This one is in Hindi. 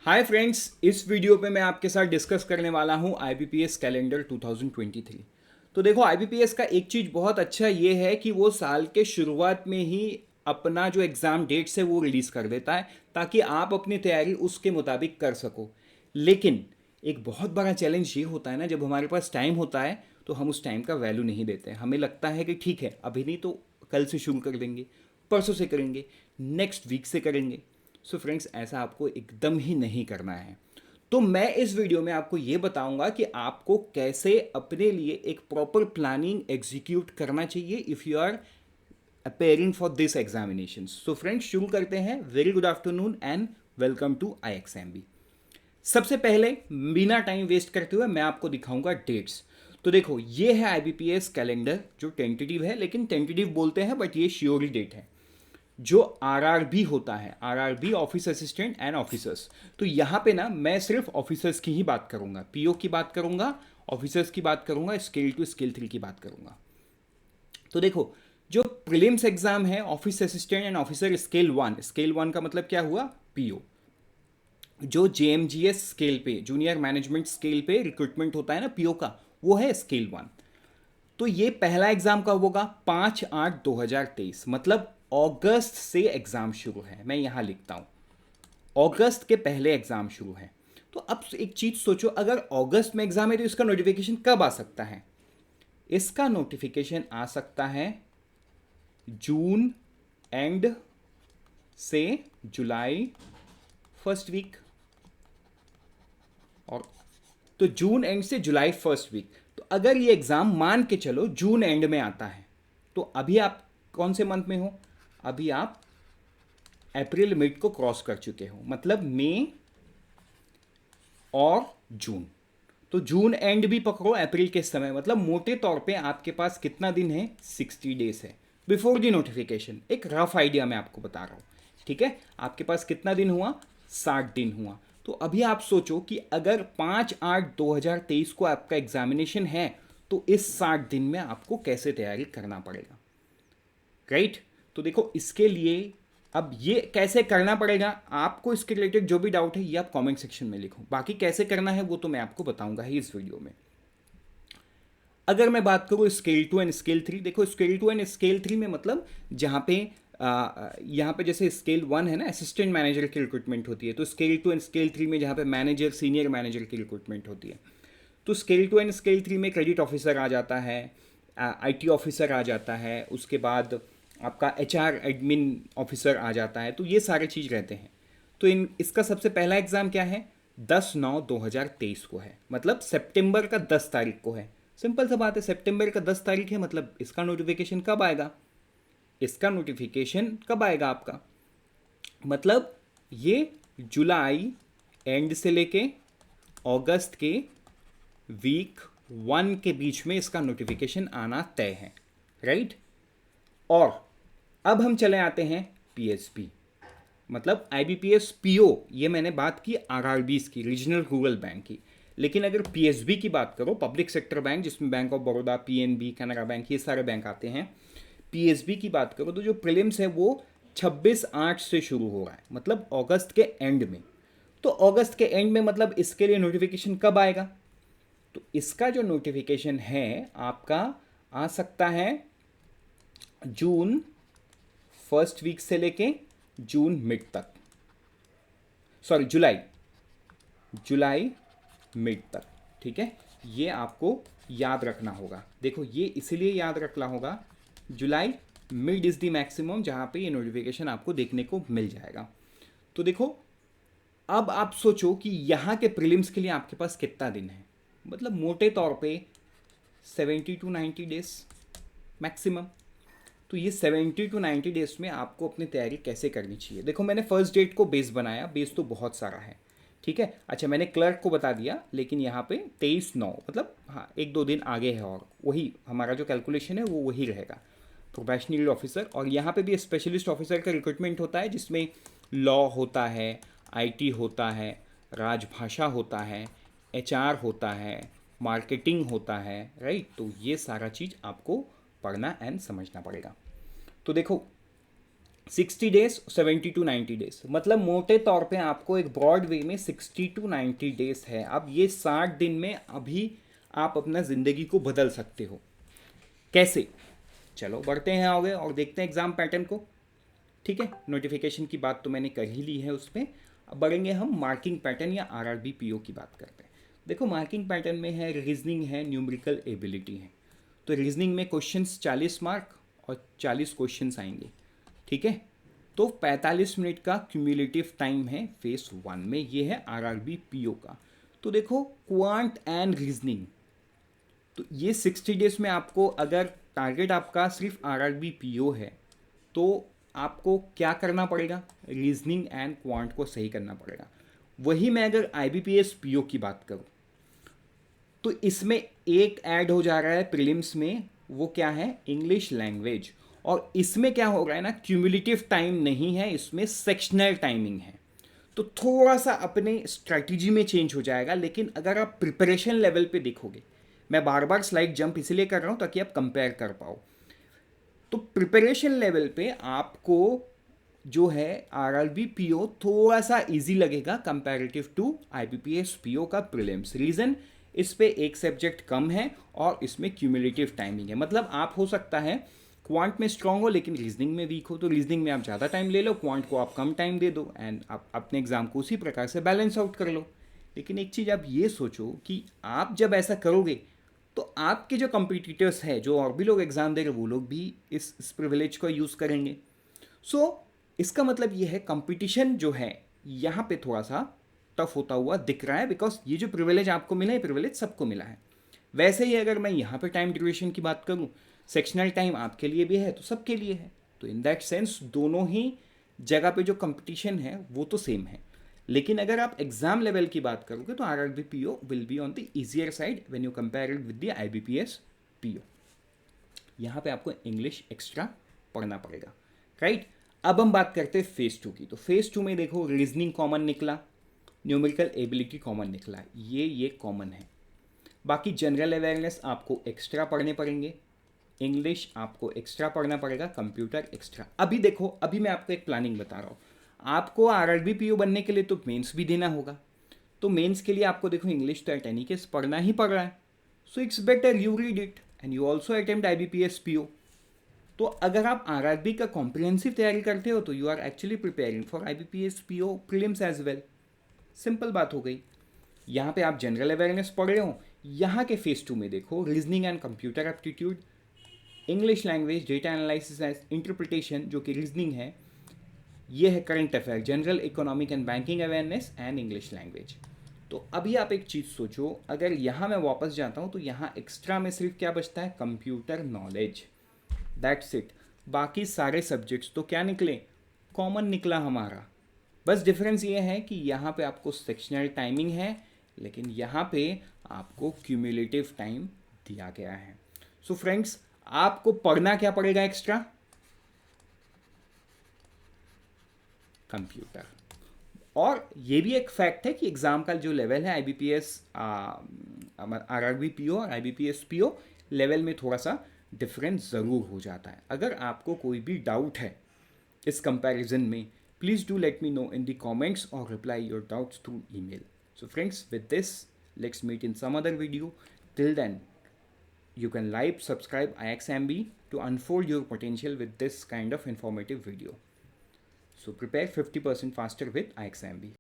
हाय फ्रेंड्स, इस वीडियो पे मैं आपके साथ डिस्कस करने वाला हूँ आईबीपीएस कैलेंडर 2023। तो देखो, आईबीपीएस का एक चीज़ बहुत अच्छा ये है कि वो साल के शुरुआत में ही अपना जो एग्ज़ाम डेट्स है वो रिलीज़ कर देता है, ताकि आप अपनी तैयारी उसके मुताबिक कर सको। लेकिन एक बहुत बड़ा चैलेंज ये होता है ना, जब हमारे पास टाइम होता है तो हम उस टाइम का वैल्यू नहीं देते हैं। हमें लगता है कि ठीक है, अभी नहीं तो कल से शुरू कर देंगे, परसों से करेंगे, नेक्स्ट वीक से करेंगे। सो फ्रेंड्स, ऐसा आपको एकदम ही नहीं करना है। तो मैं इस वीडियो में आपको ये बताऊंगा कि आपको कैसे अपने लिए एक प्रॉपर प्लानिंग एग्जीक्यूट करना चाहिए if you are appearing for this examination. So friends, शुरू करते हैं। Very good afternoon and welcome to IXMB। सबसे पहले बिना टाइम वेस्ट करते हुए मैं आपको दिखाऊंगा डेट्स। तो देखो, ये है आईबीपीएस कैलेंडर जो टेंटेटिव है, लेकिन टेंटेटिव बोलते हैं बट ये श्योरली डेट है। जो आरआरबी होता है, RRB office assistant and officers, तो यहाँ पे ना मैं सिर्फ ऑफिसर्स की ही बात करूंगा, पीओ की बात करूंगा, ऑफिसर्स की बात करूंगा, स्केल 2 स्केल 3 की बात करूंगा। तो देखो, जो प्रीलिम्स एग्जाम है office assistant and officer scale 1, scale 1 का मतलब क्या हुआ, पीओ। जो जेएमजीएस स्केल पे, जूनियर मैनेजमेंट स्केल पे रिक्रूटमेंट होता है ना पीओ का, वो है स्केल 1। तो ये पहला एग्जाम कब होगा, 5/8/2023, मतलब अगस्त से एग्जाम शुरू है। मैं यहां लिखता हूं अगस्त के पहले एग्जाम शुरू है। तो अब एक चीज सोचो, अगर अगस्त में एग्जाम है तो इसका नोटिफिकेशन कब आ सकता है? इसका नोटिफिकेशन आ सकता है जून एंड से जुलाई फर्स्ट वीक। और तो जून एंड से जुलाई फर्स्ट वीक। तो अगर ये एग्जाम मान के चलो जून एंड में आता है, तो अभी आप कौन से मंथ में हो? अभी आप अप्रैल मिड को क्रॉस कर चुके हो, मतलब मई और जून। तो जून एंड भी पकड़ो अप्रैल के समय, मतलब मोटे तौर पे आपके पास कितना दिन है, 60 डेज है बिफोर दी नोटिफिकेशन। एक रफ आइडिया मैं आपको बता रहा हूँ, ठीक है। आपके पास कितना दिन हुआ, 60 दिन हुआ। तो अभी आप सोचो कि अगर 5/8/2023 को आपका एग्जामिनेशन है, तो इस 60 दिन में आपको कैसे तैयारी करना पड़ेगा, राइट। तो देखो, इसके लिए अब ये कैसे करना पड़ेगा, आपको इसके रिलेटेड जो भी डाउट है ये आप कमेंट सेक्शन में लिखो। बाकी कैसे करना है वो तो मैं आपको बताऊंगा ही इस वीडियो में। अगर मैं बात करूँ स्केल 2 एंड स्केल 3, देखो स्केल 2 एंड स्केल 3 में मतलब जहाँ पे यहाँ पे जैसे स्केल 1 है ना, असिस्टेंट मैनेजर की रिक्रूटमेंट होती है, तो स्केल 2 एंड स्केल 3 में जहाँ पे मैनेजर, सीनियर मैनेजर की रिक्रूटमेंट होती है। तो स्केल 2 एंड स्केल 3 में क्रेडिट ऑफिसर आ जाता है, आईटी ऑफिसर आ जाता है, उसके बाद आपका एचआर एडमिन ऑफिसर आ जाता है। तो ये सारे चीज़ रहते हैं। तो इसका सबसे पहला एग्ज़ाम क्या है, 10/9/2023 को है, मतलब सितंबर का 10 तारीख को है। सिंपल सा बात है, सितंबर का 10 तारीख है, मतलब इसका नोटिफिकेशन कब आएगा, इसका नोटिफिकेशन कब आएगा आपका, मतलब ये जुलाई एंड से लेके अगस्त के वीक 1 के बीच में इसका नोटिफिकेशन आना तय है, राइट। और अब हम चले आते हैं पीएसपी, मतलब आईबीपीएस पीओ। ये मैंने बात की आरआरबीज की, रीजनल रूरल बैंक की। लेकिन अगर पीएसबी की बात करो, पब्लिक सेक्टर बैंक, जिसमें bank of Baroda, PNB, Canara bank, ये सारे बैंक आते हैं, पीएसबी की बात करो तो जो प्रीलिम्स है वो 26/8 से शुरू हो रहा है, मतलब अगस्त के एंड में। तो अगस्त के एंड में मतलब इसके लिए नोटिफिकेशन कब आएगा? तो इसका जो नोटिफिकेशन है आपका आ सकता है जून फर्स्ट वीक से लेके जून मिड तक, सॉरी जुलाई, जुलाई मिड तक, ठीक है। ये आपको याद रखना होगा। देखो, ये इसीलिए याद रखना होगा, जुलाई मिड इज़ द मैक्सिमम जहाँ पे ये नोटिफिकेशन आपको देखने को मिल जाएगा। तो देखो, अब आप सोचो कि यहाँ के प्रीलिम्स के लिए आपके पास कितना दिन है, मतलब मोटे तौर पे 70 to 90 डेज मैक्सिमम। तो ये 70 to 90 डेज में आपको अपनी तैयारी कैसे करनी चाहिए? देखो, मैंने फर्स्ट डेट को बेस बनाया, बेस तो बहुत सारा है, ठीक है। अच्छा, मैंने क्लर्क को बता दिया, लेकिन यहाँ पे 23/9, मतलब हाँ 1-2 दिन आगे है, और वही हमारा जो कैलकुलेशन है वो वही रहेगा, प्रोबेशनरी ऑफिसर। और यहाँ पे भी स्पेशलिस्ट ऑफिसर का रिक्रूटमेंट होता है, जिसमें लॉ होता है, आईटी होता है, राजभाषा होता है, एचआर होता है, मार्केटिंग होता है, राइट। तो ये सारा चीज़ आपको पढ़ना एंड समझना पड़ेगा। तो देखो, 60 डेज, 70 टू 90 डेज, मतलब मोटे तौर पे आपको एक ब्रॉड वे में 60 टू 90 डेज है। अब ये 60 दिन में अभी आप अपना ज़िंदगी को बदल सकते हो। कैसे? चलो बढ़ते हैं आगे और देखते हैं एग्ज़ाम पैटर्न को। ठीक है, नोटिफिकेशन की बात तो मैंने कर ही ली है उस पर। अब बढ़ेंगे हम मार्किंग पैटर्न या आरआरबी पीओ की बात करते हैं। देखो मार्किंग पैटर्न में है रीजनिंग है, न्यूमेरिकल एबिलिटी है। तो रीजनिंग में क्वेश्चंस 40 मार्क और 40 क्वेश्चंस आएंगे। ठीक है, तो 45 मिनट का क्यूमुलेटिव टाइम है फेस 1 में। ये है आरआरबी पीओ का। तो देखो क्वांट एंड रीजनिंग, तो ये 60 डेज में आपको, अगर टारगेट आपका सिर्फ आरआरबी पीओ है तो आपको क्या करना पड़ेगा? रीजनिंग एंड क्वांट को सही करना पड़ेगा। वही मैं अगर आईबीपीएस पीओ की बात करूं तो इसमें एक ऐड हो जा रहा है प्रीलिम्स में, वो क्या है? English language. और इसमें क्या हो रहा है ना, क्यूमुलेटिव टाइम नहीं है, इसमें सेक्शनल टाइमिंग है। तो थोड़ा सा अपने स्ट्रैटेजी में चेंज हो जाएगा। लेकिन अगर आप प्रिपरेशन लेवल पे देखोगे, मैं बार बार स्लाइड जंप इसलिए कर रहा हूं ताकि आप कंपेयर कर पाओ। तो प्रिपरेशन लेवल पे आपको जो है आरआरबी पीओ थोड़ा सा इजी लगेगा कंपैरेटिव टू आईबीपीएस पीओ का प्रीलिम्स। रीजन, इस पे एक सब्जेक्ट कम है और इसमें क्यूमुलेटिव टाइमिंग है। मतलब आप हो सकता है क्वांट में स्ट्रांग हो लेकिन रीजनिंग में वीक हो, तो रीजनिंग में आप ज़्यादा टाइम ले लो, क्वांट को आप कम टाइम दे दो एंड आप अपने एग्जाम को उसी प्रकार से बैलेंस आउट कर लो। लेकिन एक चीज़ आप ये सोचो कि आप जब ऐसा करोगे तो आपके जो कंपिटिटर्स हैं, जो और भी लोग एग्जाम दे रहे, वो लोग भी इस प्रिविलेज को यूज़ करेंगे। सो इसका मतलब ये है कंपटीशन जो है यहाँ पे थोड़ा सा टफ होता हुआ दिख रहा है, बिकॉज ये जो प्रिविलेज आपको मिला है, प्रिविलेज सबको मिला है। वैसे ही अगर मैं यहाँ पे टाइम ड्यूरेशन की बात करूँ, सेक्शनल टाइम आपके लिए भी है तो सबके लिए है। तो इन दैट सेंस दोनों ही जगह पे जो कंपटीशन है वो तो सेम है। लेकिन अगर आप एग्जाम लेवल की बात करोगे तो R R B P O will be on the easier side when you compare it with the I B P S P O. यहाँ पे आपको इंग्लिश एक्स्ट्रा पढ़ना पड़ेगा, राइट। अब हम बात करते हैं फेज 2 की। तो फेज 2 में देखो रीजनिंग कॉमन निकला, न्यूमेरिकल एबिलिटी कॉमन निकला, ये कॉमन है। बाकी जनरल अवेयरनेस आपको एक्स्ट्रा पढ़ने पड़ेंगे, इंग्लिश आपको एक्स्ट्रा पढ़ना पड़ेगा, कंप्यूटर एक्स्ट्रा। अभी देखो, अभी मैं आपको एक प्लानिंग बता रहा हूँ। आपको आरआरबी पीओ बनने के लिए तो मेंस भी देना होगा। तो मेंस के लिए आपको देखो इंग्लिश तो एट एनी केस पढ़ना ही पड़ रहा है। So it's better you read it and you also attempt IBPS PO. तो अगर आप आरआरबी का कॉम्प्रिहेंसिव तैयारी करते हो तो you are actually preparing for IBPS PO prelims as well. Simple बात हो गई। यहाँ पे आप जनरल अवेयरनेस पढ़ रहे हो, यहाँ के फेज 2 में देखो reasoning and computer aptitude, English language, data analysis and interpretation जो कि रीजनिंग है, ये है current affair, general economic and banking awareness and English language. तो अभी आप एक चीज़ सोचो, अगर यहाँ मैं वापस जाता हूँ तो यहाँ एक्स्ट्रा में सिर्फ क्या बचता है? Computer knowledge, that's it. बाकी सारे सब्जेक्ट्स तो क्या निकले? कॉमन निकला हमारा। बस डिफरेंस ये है कि यहाँ पे आपको सेक्शनल टाइमिंग है, लेकिन यहाँ पे आपको क्यूमुलेटिव टाइम दिया गया है। सो फ्रेंड्स, आपको पढ़ना क्या पड़ेगा एक्स्ट्रा? कंप्यूटर। और ये भी एक फैक्ट है कि एग्ज़ाम का जो लेवल है आईबीपीएस आरआरबी पीओ और आईबीपीएस पीओ लेवल में थोड़ा सा डिफरेंस ज़रूर हो जाता है। अगर आपको कोई भी डाउट है इस कंपैरिजन में, please do let me know in the comments or reply your doubts through email. So friends, with this, let's meet in some other video. Till then, you can like, subscribe IXMB to unfold your potential with this kind of informative video. So prepare 50% faster with IXMB.